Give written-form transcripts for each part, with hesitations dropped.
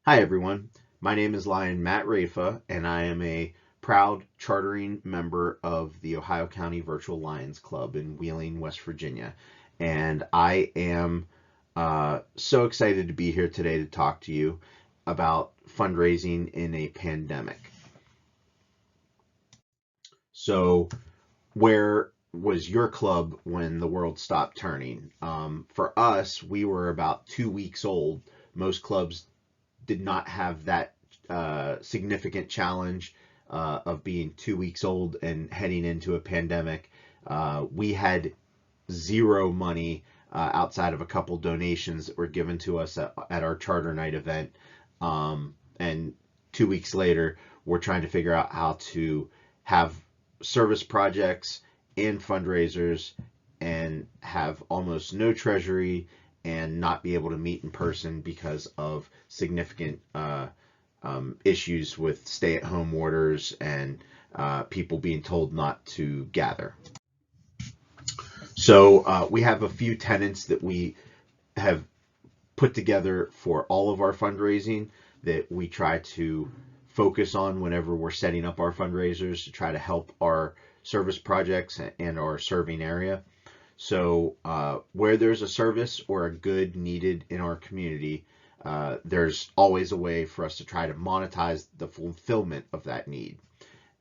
Hi everyone, my name is Matt Rafa, and I am a proud chartering member of the Ohio County Virtual Lions Club in Wheeling, West Virginia. And I am so excited to be here today to talk to you about fundraising in a pandemic. So, where was your club when the world stopped turning? For us, we were about 2 weeks old. Most clubs did not have that significant challenge of being 2 weeks old and heading into a pandemic. We had zero money outside of a couple donations that were given to us at our charter night event. And 2 weeks later, we're trying to figure out how to have service projects and fundraisers and have almost no treasury and not be able to meet in person because of significant issues with stay-at-home orders and people being told not to gather. So we have a few tenets that we have put together for all of our fundraising that we try to focus on whenever we're setting up our fundraisers to try to help our service projects and our serving area. So where there's a service or a good needed in our community, there's always a way for us to try to monetize the fulfillment of that need.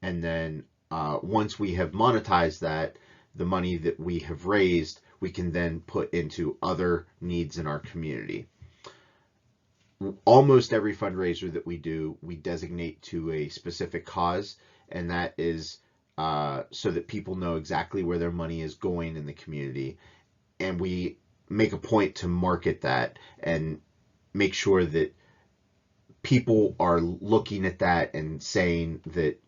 And then once we have monetized that, the money that we have raised, we can then put into other needs in our community. Almost every fundraiser that we do, we designate to a specific cause, and that is so that people know exactly where their money is going in the community. And we make a point to market that and make sure that people are looking at that and saying that,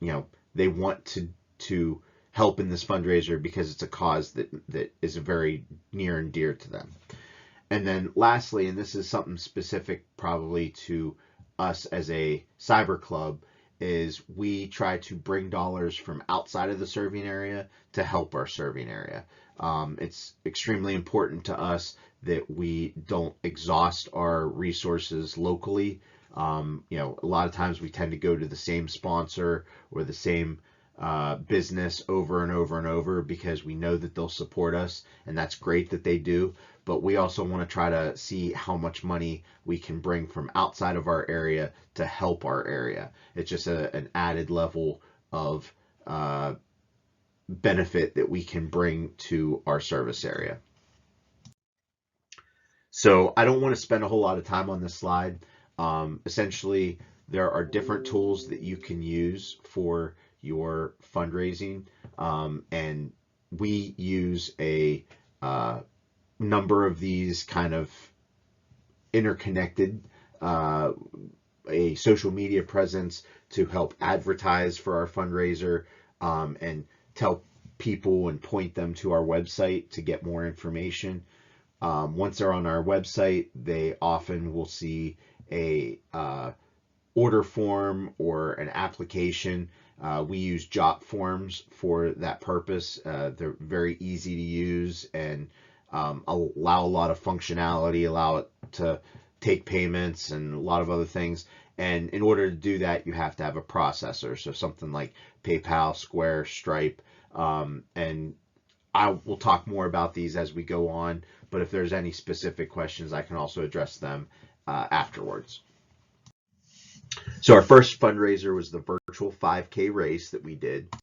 they want to help in this fundraiser because it's a cause that is very near and dear to them. And then lastly, and this is something specific probably to us as a cyber club, is we try to bring dollars from outside of the serving area to help our serving area. It's extremely important to us that we don't exhaust our resources locally. A lot of times we tend to go to the same sponsor or the same business over and over and over because we know that they'll support us, and that's great that they do. But we also want to try to see how much money we can bring from outside of our area to help our area. It's just an added level of benefit that we can bring to our service area. So I don't want to spend a whole lot of time on this slide. Essentially, there are different tools that you can use for your fundraising, and we use a number of these kind of interconnected, a social media presence to help advertise for our fundraiser, and tell people and point them to our website to get more information. Once they're on our website, they often will see a order form or an application. We use Jot forms for that purpose. They're very easy to use and allow a lot of functionality, allow it to take payments and a lot of other things. And in order to do that, you have to have a processor. So something like PayPal, Square, Stripe. And I will talk more about these as we go on, but if there's any specific questions, I can also address them afterwards. So our first fundraiser was the virtual 5K race that we did.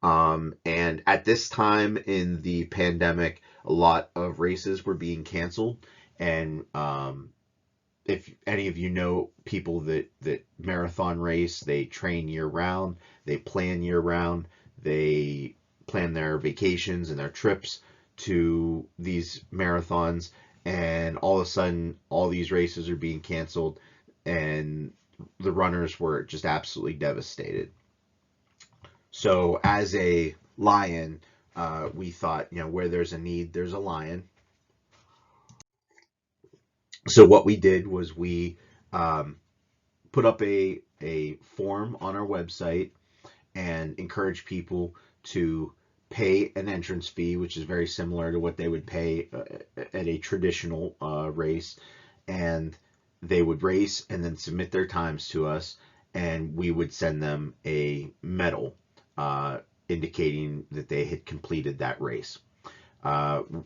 And at this time in the pandemic, a lot of races were being canceled. And if any of you know people that marathon race, they train year round, they plan year round, they plan their vacations and their trips to these marathons, and all of a sudden all these races are being canceled, and the runners were just absolutely devastated. So as a lion, we thought, where there's a need, there's a lion. So what we did was we put up a form on our website and encourage people to pay an entrance fee, which is very similar to what they would pay at a traditional race. And they would race and then submit their times to us, and we would send them a medal indicating that they had completed that race.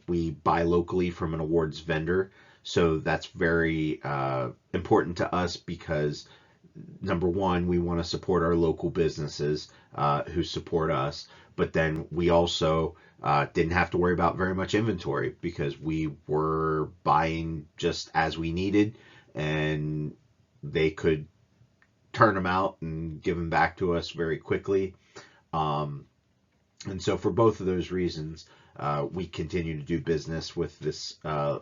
We buy locally from an awards vendor, so that's very important to us because, number one, we want to support our local businesses who support us, but then we also didn't have to worry about very much inventory because we were buying just as we needed, and they could turn them out and give them back to us very quickly. And so for both of those reasons, we continue to do business with this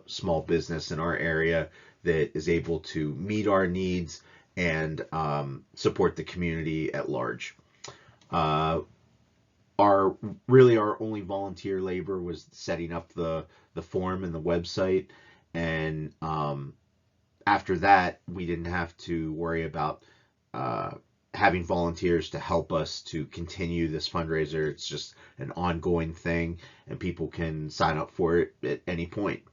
small business in our area that is able to meet our needs and support the community at large. Our only volunteer labor was setting up the form and the website, and after that we didn't have to worry about having volunteers to help us to continue this fundraiser. It's just an ongoing thing, and people can sign up for it at any point.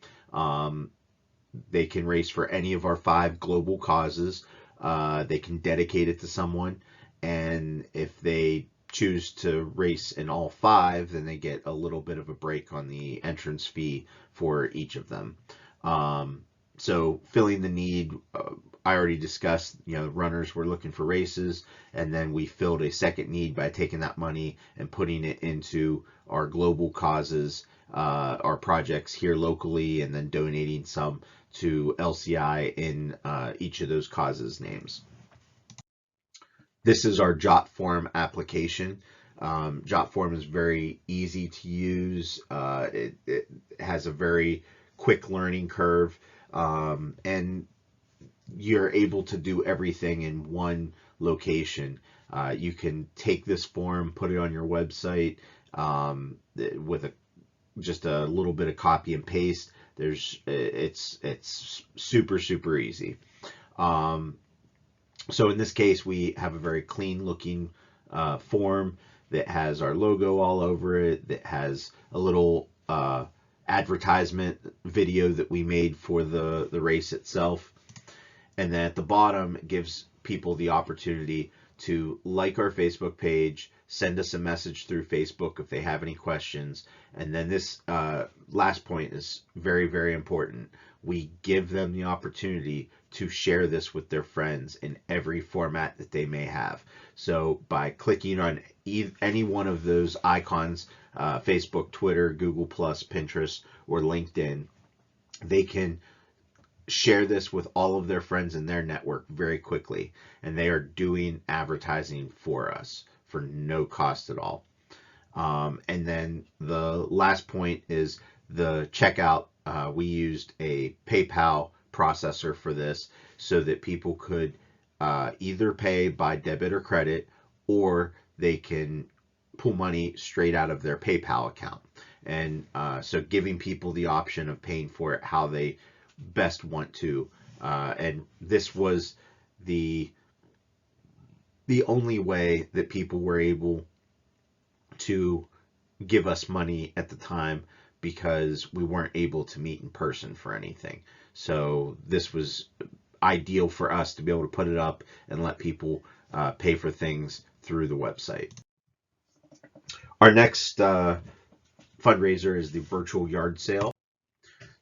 They can race for any of our 5 global causes. They can dedicate it to someone, and if they choose to race in all 5, then they get a little bit of a break on the entrance fee for each of them. So filling the need, I already discussed, runners were looking for races, and then we filled a second need by taking that money and putting it into our global causes, our projects here locally, and then donating some to LCI in each of those causes names. This is our Jot form application. Jot form is very easy to use. It has a very quick learning curve, and you're able to do everything in one location. You can take this form, put it on your website with just a little bit of copy and paste. It's super easy. So in this case, we have a very clean looking form that has our logo all over it, that has a little advertisement video that we made for the race itself. And then at the bottom, it gives people the opportunity to like our Facebook page, send us a message through Facebook if they have any questions. And then this last point is very important. We give them the opportunity to share this with their friends in every format that they may have. So by clicking on any one of those icons, Facebook, Twitter, Google+, Pinterest, or LinkedIn, they can share this with all of their friends in their network very quickly, and they are doing advertising for us for no cost at all. And then the last point is the checkout. We used a PayPal processor for this so that people could either pay by debit or credit, or they can pull money straight out of their PayPal account. And so giving people the option of paying for it how they best want to, and this was the only way that people were able to give us money at the time, because we weren't able to meet in person for anything. So this was ideal for us to be able to put it up and let people pay for things through the website. Our next fundraiser is the virtual yard sale.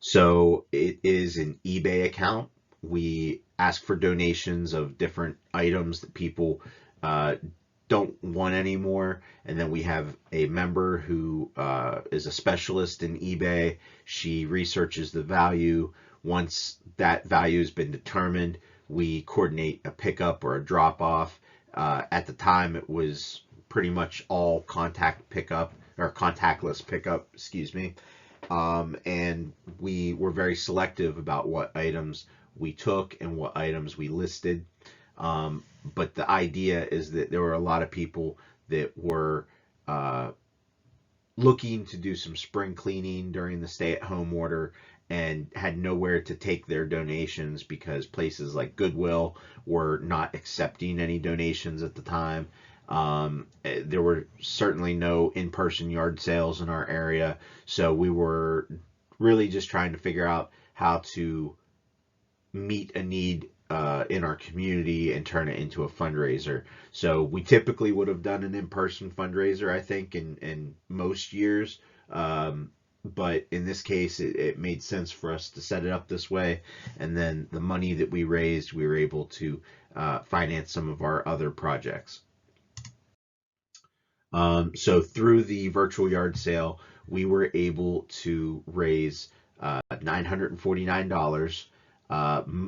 So it is an eBay account. We ask for donations of different items that people don't want anymore. And then we have a member who is a specialist in eBay. She researches the value. Once that value has been determined, we coordinate a pickup or a drop off. At the time, it was pretty much all contact pickup, or contactless pickup, excuse me. And we were very selective about what items we took and what items we listed. But the idea is that there were a lot of people that were looking to do some spring cleaning during the stay-at-home order and had nowhere to take their donations because places like Goodwill were not accepting any donations at the time. There were certainly no in-person yard sales in our area, so we were really just trying to figure out how to meet a need in our community and turn it into a fundraiser. So we typically would have done an in-person fundraiser, I think, in most years. But in this case, it made sense for us to set it up this way. And then the money that we raised, we were able to finance some of our other projects. So through the virtual yard sale, we were able to raise $949.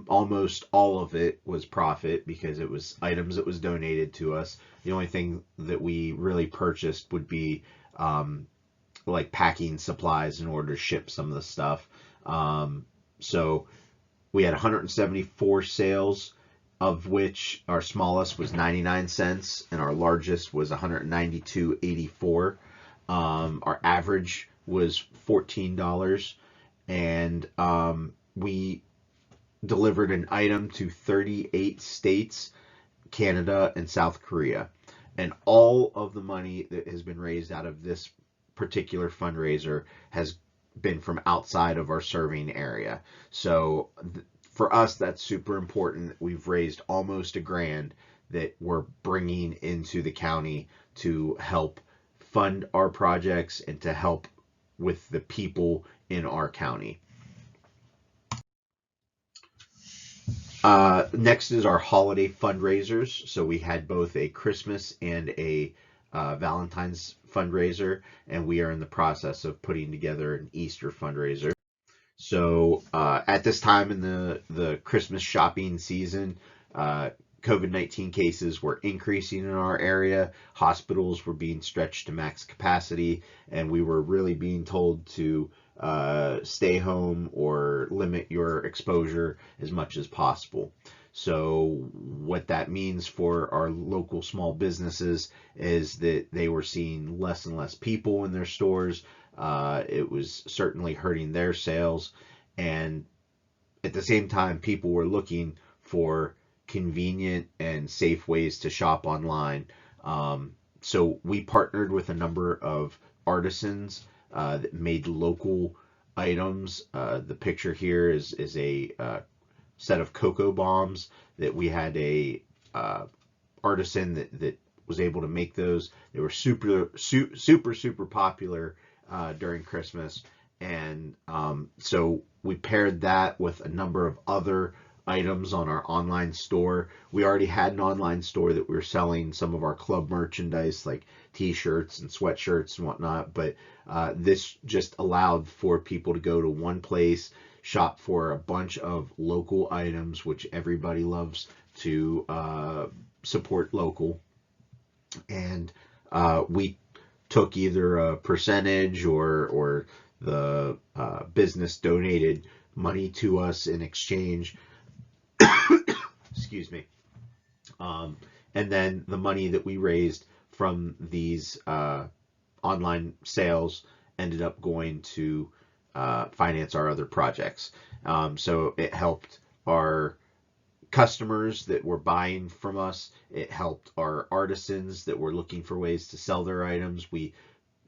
Almost all of it was profit because it was items that was donated to us. The only thing that we really purchased would be like packing supplies in order to ship some of the stuff. So we had 174 sales, of which our smallest was 99 cents and our largest was 192.84. Our average was $14, and we delivered an item to 38 states, Canada, and South Korea. And all of the money that has been raised out of this particular fundraiser has been from outside of our serving area. So for us, that's super important. We've raised almost $1,000 that we're bringing into the county to help fund our projects and to help with the people in our county. Next is our holiday fundraisers. So we had both a Christmas and a Valentine's fundraiser, and we are in the process of putting together an Easter fundraiser. So at this time in the Christmas shopping season, COVID-19 cases were increasing in our area. Hospitals were being stretched to max capacity, and we were really being told to stay home or limit your exposure as much as possible. So what that means for our local small businesses is that they were seeing less and less people in their stores. It was certainly hurting their sales, and at the same time, people were looking for convenient and safe ways to shop online. So we partnered with a number of artisans that made local items. The picture here is a set of cocoa bombs that we had a artisan that was able to make those. They were super popular during Christmas, and so we paired that with a number of other items on our online store. We already had an online store that we were selling some of our club merchandise like t-shirts and sweatshirts and whatnot, but this just allowed for people to go to one place, shop for a bunch of local items, which everybody loves to support local, and we took either a percentage or the business donated money to us in exchange. Excuse me. And then the money that we raised from these online sales ended up going to finance our other projects. So it helped our customers that were buying from us. It helped our artisans that were looking for ways to sell their items. We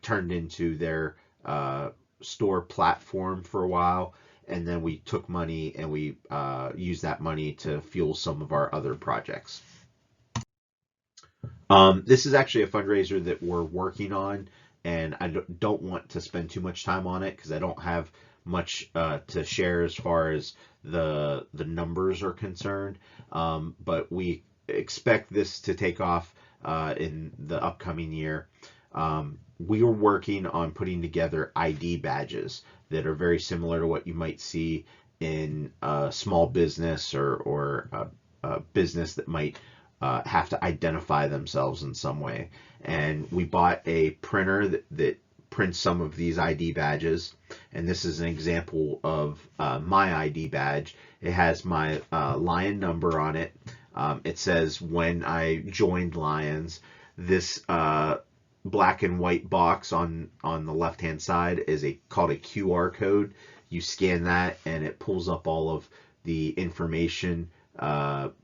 turned into their store platform for a while, and then we took money and we used that money to fuel some of our other projects. This is actually a fundraiser that we're working on, and I don't want to spend too much time on it because I don't have much to share as far as the numbers are concerned, but we expect this to take off in the upcoming year. We are working on putting together ID badges that are very similar to what you might see in a small business or a business that might have to identify themselves in some way. And we bought a printer that prints some of these ID badges, and this is an example of my ID badge. It has my Lion number on it. It says when I joined Lions. This black and white box on the left hand side is called a QR code. You scan that and it pulls up all of the information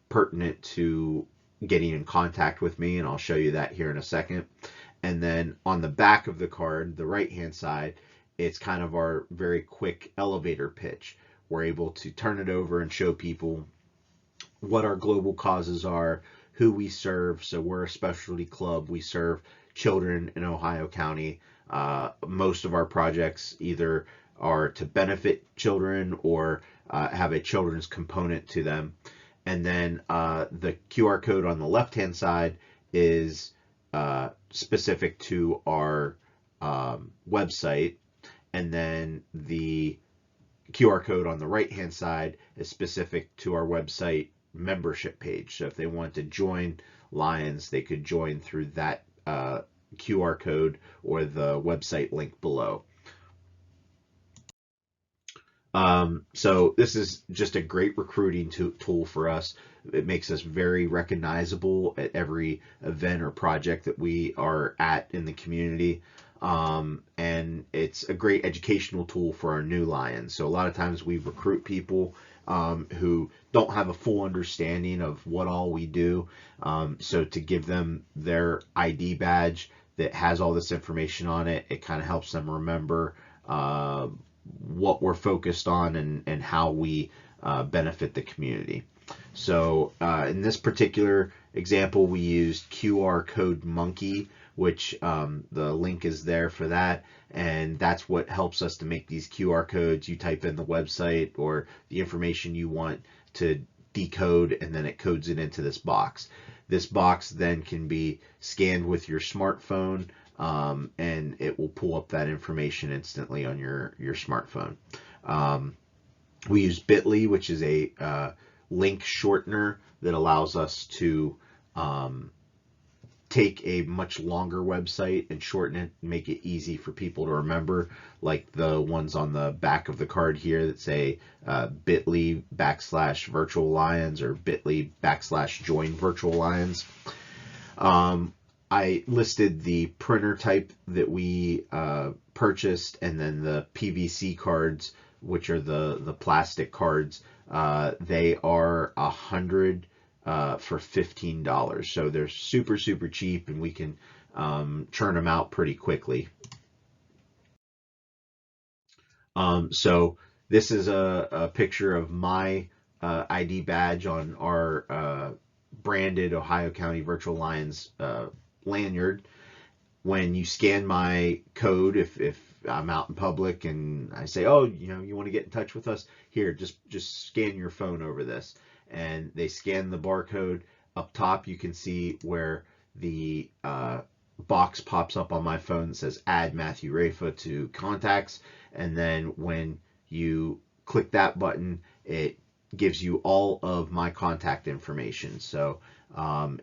pertinent to getting in contact with me, and I'll show you that here in a second. And then on the back of the card, the right hand side, it's kind of our very quick elevator pitch. We're able to turn it over and show people what our global causes are, who we serve. So we're a specialty club. We serve children in Ohio County. Most of our projects either are to benefit children or have a children's component to them. And then the QR code on the left-hand side is specific to our website. And then the QR code on the right-hand side is specific to our website membership page. So if they want to join Lions, they could join through that QR code or the website link below. So this is just a great recruiting tool for us. It makes us very recognizable at every event or project that we are at in the community. And it's a great educational tool for our new Lions. So a lot of times we recruit people who don't have a full understanding of what all we do. So to give them their ID badge that has all this information on it, it kind of helps them remember what we're focused on and how we benefit the community. So in this particular example, we used QR Code Monkey, which the link is there for that, and that's what helps us to make these QR codes. You type in the website or the information you want to decode, and then it codes it into this box. This box then can be scanned with your smartphone, and it will pull up that information instantly on your smartphone. We use Bitly, which is a link shortener that allows us to take a much longer website and shorten it and make it easy for people to remember, like the ones on the back of the card here that say bit.ly/virtual lions or bit.ly/join virtual lions. I listed the printer type that we purchased, and then the PVC cards, which are the plastic cards. They are 100 for $15. So they're super, super cheap, and we can churn them out pretty quickly. So this is a picture of my ID badge on our branded Ohio County Virtual Lions lanyard. When you scan my code, if I'm out in public and I say, oh, you want to get in touch with us, here, just scan your phone over this. And they scan the barcode. Up top, you can see where the box pops up on my phone that says add Matthew Rafa to contacts. And then when you click that button, it gives you all of my contact information. So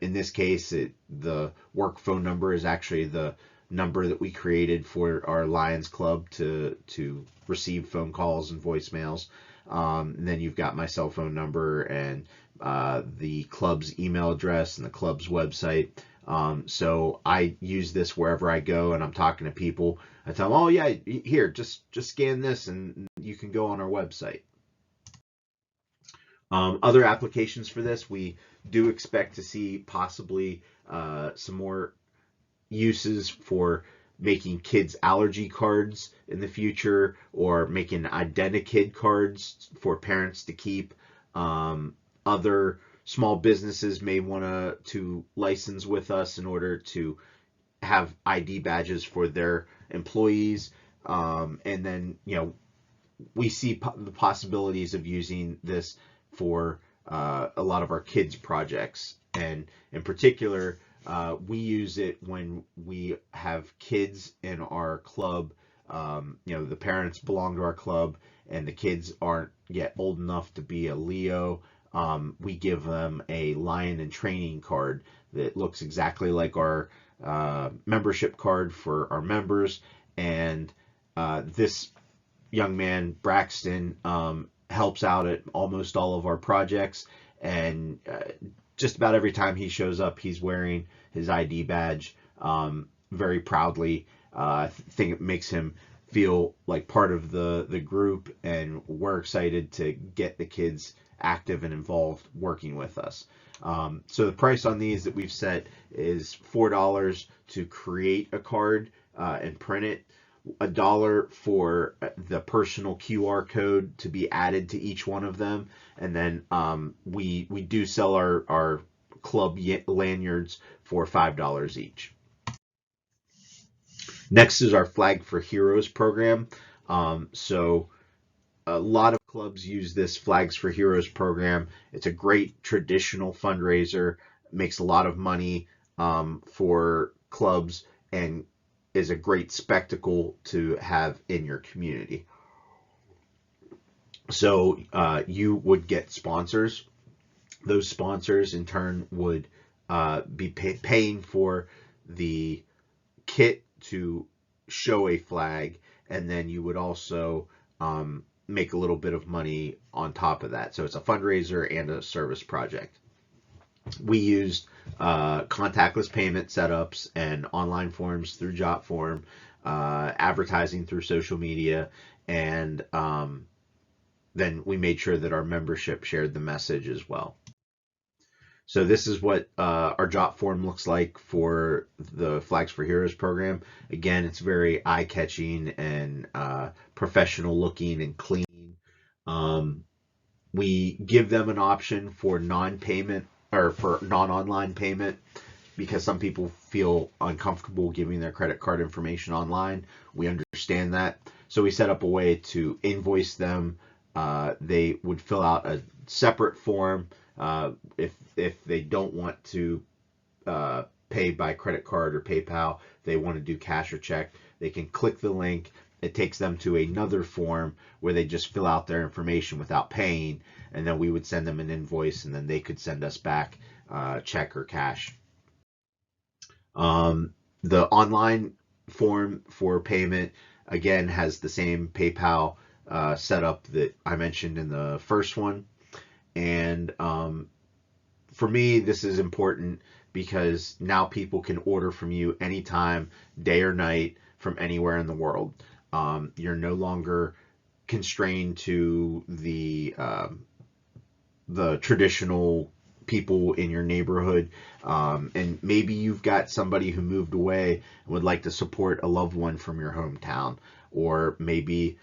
in this case, the work phone number is actually the number that we created for our Lions Club to receive phone calls and voicemails. And then you've got my cell phone number and the club's email address and the club's website. So I use this wherever I go and I'm talking to people. I tell them, oh yeah, here, just scan this and you can go on our website. Other applications for this, we do expect to see possibly some more uses for making kids allergy cards in the future, or making Identikid cards for parents to keep. Other small businesses may want to license with us in order to have ID badges for their employees. And then, we see the possibilities of using this for a lot of our kids projects. And in particular, we use it when we have kids in our club. The parents belong to our club and the kids aren't yet old enough to be a Leo. We give them a lion and training card that looks exactly like our membership card for our members. And this young man, Braxton, helps out at almost all of our projects, and just about every time he shows up, he's wearing his ID badge very proudly. I think it makes him feel like part of the group, and we're excited to get the kids active and involved working with us. So the price on these that we've set is $4 to create a card and print it. $1 for the personal QR code to be added to each one of them, and then we do sell our club lanyards for $5 each. Next is our Flag for Heroes program. So a lot of clubs use this Flags for Heroes program. It's a great traditional fundraiser, makes a lot of money for clubs, and is a great spectacle to have in your community. So you would get sponsors. Those sponsors in turn would be paying for the kit to show a flag, and then you would also make a little bit of money on top of that. So it's a fundraiser and a service project. We used contactless payment setups and online forms through JotForm, advertising through social media, and then we made sure that our membership shared the message as well. So this is what our JotForm looks like for the Flags for Heroes program. Again, it's very eye-catching and professional looking and clean. We give them an option for non-payment or for non-online payment because some people feel uncomfortable giving their credit card information online. We understand that. So we set up a way to invoice them. They would fill out a separate form. If they don't want to pay by credit card or PayPal, they want to do cash or check, they can click the link. It takes them to another form where they just fill out their information without paying, and then we would send them an invoice, and then they could send us back check or cash. The online form for payment, again, has the same PayPal setup that I mentioned in the first one. And for me, this is important because now people can order from you anytime, day or night, from anywhere in the world. You're no longer constrained to the traditional people in your neighborhood, and maybe you've got somebody who moved away and would like to support a loved one from your hometown, or maybe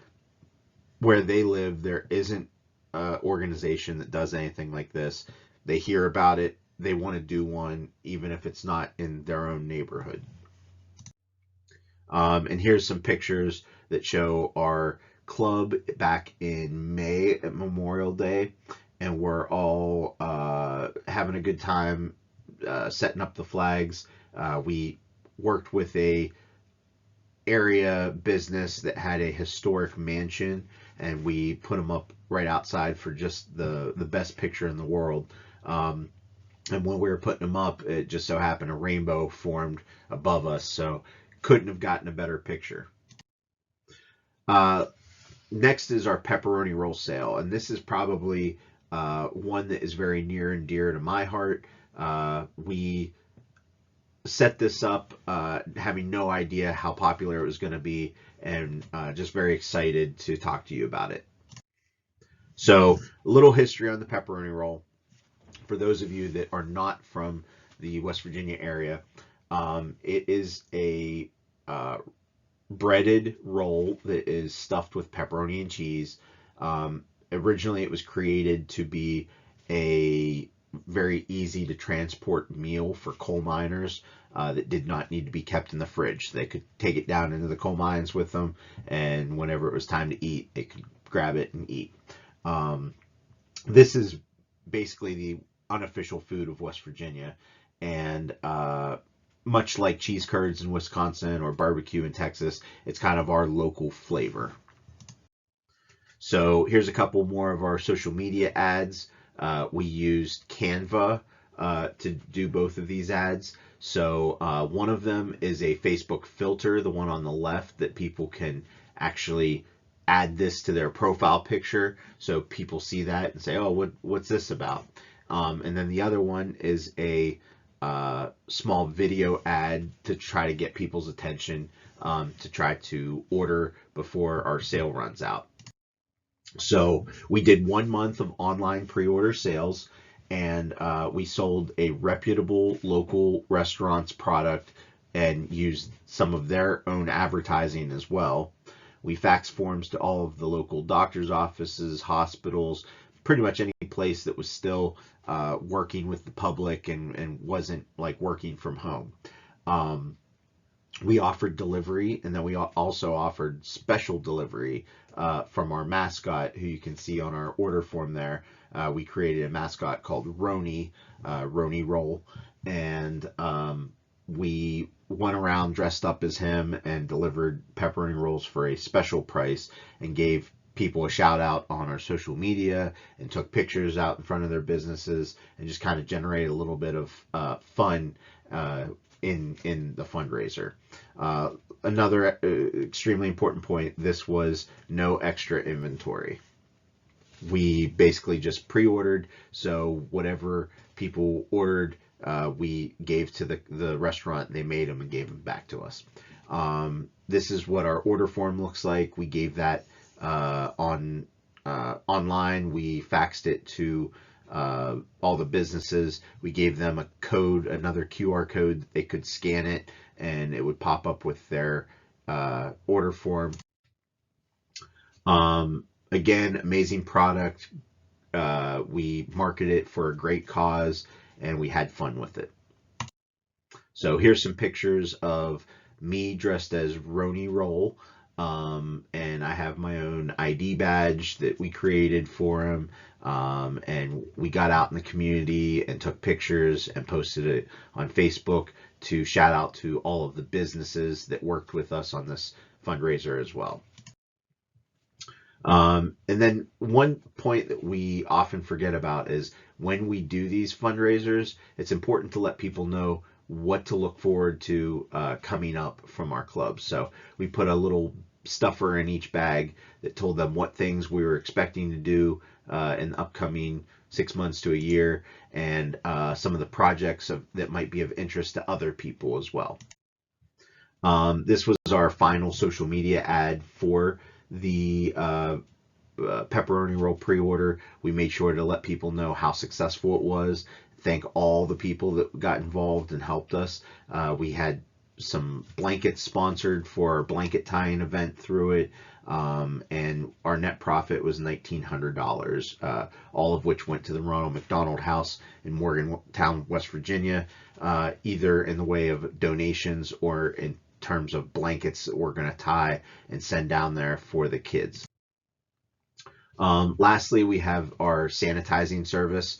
where they live there isn't an organization that does anything like this. They hear about it, they want to do one, even if it's not in their own neighborhood. And here's some pictures that show our club back in May at Memorial Day, and we're all having a good time setting up the flags. We worked with a area business that had a historic mansion, and we put them up right outside for just the best picture in the world. And when we were putting them up, it just so happened a rainbow formed above us, so couldn't have gotten a better picture. Next is our pepperoni roll sale, and this is probably one that is very near and dear to my heart. We set this up having no idea how popular it was going to be, and just very excited to talk to you about it. So a little history on the pepperoni roll. For those of you that are not from the West Virginia area, it is a breaded roll that is stuffed with pepperoni and cheese. Originally, it was created to be a very easy to transport meal for coal miners that did not need to be kept in the fridge. So they could take it down into the coal mines with them, and whenever it was time to eat, they could grab it and eat. This is basically the unofficial food of West Virginia, and much like cheese curds in Wisconsin or barbecue in Texas, it's kind of our local flavor. So here's a couple more of our social media ads. We used Canva to do both of these ads. So one of them is a Facebook filter, the one on the left, that people can actually add this to their profile picture, so people see that and say, oh, what's this about? And then the other one is a small video ad to try to get people's attention, to try to order before our sale runs out. So we did 1 month of online pre-order sales, and we sold a reputable local restaurant's product and used some of their own advertising as well. We faxed forms to all of the local doctor's offices, hospitals, pretty much any place that was still working with the public and wasn't like working from home. We offered delivery, and then we also offered special delivery from our mascot, who you can see on our order form there. We created a mascot called Roni, Roni Roll, and we went around dressed up as him and delivered pepperoni rolls for a special price and gave people a shout out on our social media and took pictures out in front of their businesses and just kind of generated a little bit of fun in the fundraiser. Another extremely important point, this was no extra inventory. We basically just pre-ordered, so whatever people ordered, we gave to the restaurant, they made them and gave them back to us. This is what our order form looks like. We gave that online. We faxed it to all the businesses. We gave them a code, another QR code. They could scan it and it would pop up with their order form. Again, amazing product. We marketed it for a great cause and we had fun with it. So here's some pictures of me dressed as Roni Roll. And I have my own ID badge that we created for him. And we got out in the community and took pictures and posted it on Facebook to shout out to all of the businesses that worked with us on this fundraiser as well. And then one point that we often forget about is when we do these fundraisers, it's important to let people know what to look forward to coming up from our club. So we put a little stuffer in each bag that told them what things we were expecting to do in the upcoming 6 months to a year, and some of the projects that might be of interest to other people as well. This was our final social media ad for the pepperoni roll pre-order. We made sure to let people know how successful it was. Thank all the people that got involved and helped us. We had some blankets sponsored for our blanket tying event through it, and our net profit was $1,900, all of which went to the Ronald McDonald House in Morgantown, West Virginia, either in the way of donations or in terms of blankets that we're going to tie and send down there for the kids. Lastly, we have our sanitizing service.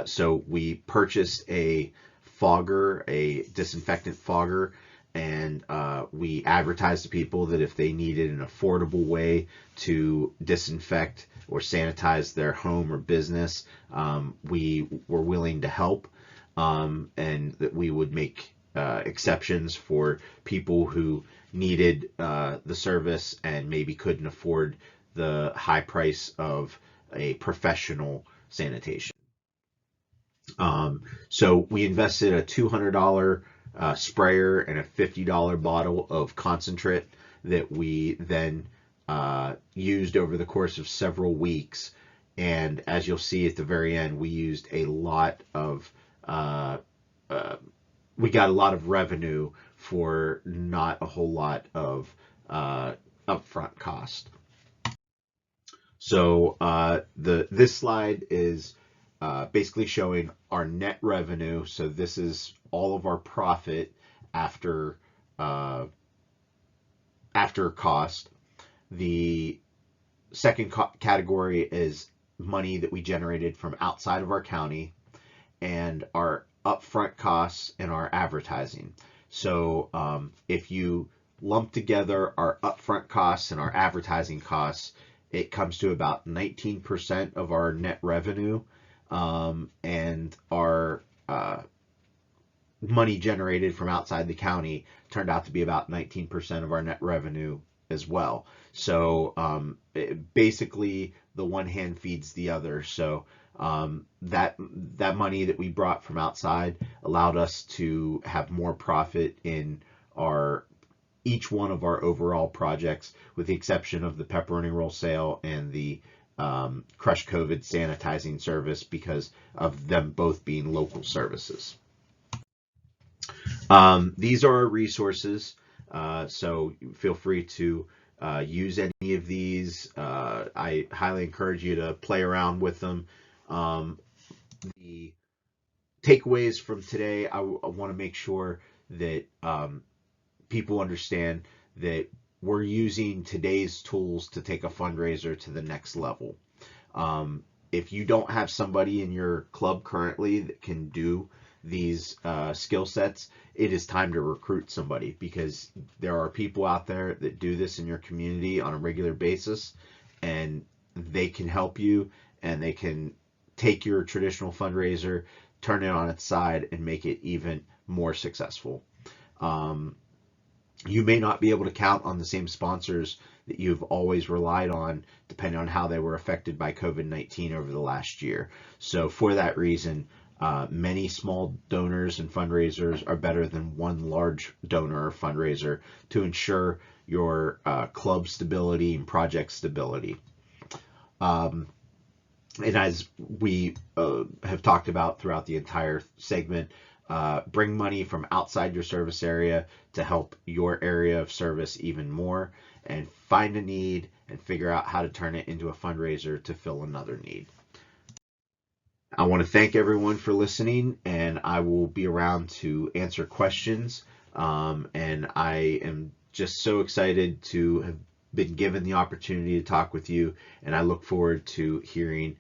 So we purchased a fogger, a disinfectant fogger, and we advertised to people that if they needed an affordable way to disinfect or sanitize their home or business, we were willing to help, and that we would make exceptions for people who needed the service and maybe couldn't afford the high price of a professional sanitation. So we invested a $200 sprayer and a $50 bottle of concentrate that we then used over the course of several weeks. And as you'll see at the very end, we used a lot of, we got a lot of revenue for not a whole lot of upfront cost. So this slide is basically showing our net revenue. So this is all of our profit after cost. The second category is money that we generated from outside of our county, and our upfront costs and our advertising. So if you lump together our upfront costs and our advertising costs, it comes to about 19% of our net revenue, and our money generated from outside the county turned out to be about 19% of our net revenue as well. So basically the one hand feeds the other. So that money that we brought from outside allowed us to have more profit in each one of our overall projects, with the exception of the pepperoni roll sale and the Crush COVID sanitizing service, because of them both being local services. These are our resources, so feel free to use any of these. I highly encourage you to play around with them. The takeaways from today, I want to make sure that people understand that we're using today's tools to take a fundraiser to the next level. If you don't have somebody in your club currently that can do these skill sets, it is time to recruit somebody, because there are people out there that do this in your community on a regular basis, and they can help you, and they can take your traditional fundraiser, turn it on its side, and make it even more successful. You may not be able to count on the same sponsors that you've always relied on, depending on how they were affected by COVID-19 over the last year. So for that reason, many small donors and fundraisers are better than one large donor or fundraiser to ensure your club stability and project stability. And as we have talked about throughout the entire segment, bring money from outside your service area to help your area of service even more, and find a need and figure out how to turn it into a fundraiser to fill another need. I want to thank everyone for listening, and I will be around to answer questions. And I am just so excited to have been given the opportunity to talk with you, and I look forward to hearing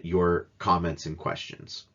your comments and questions.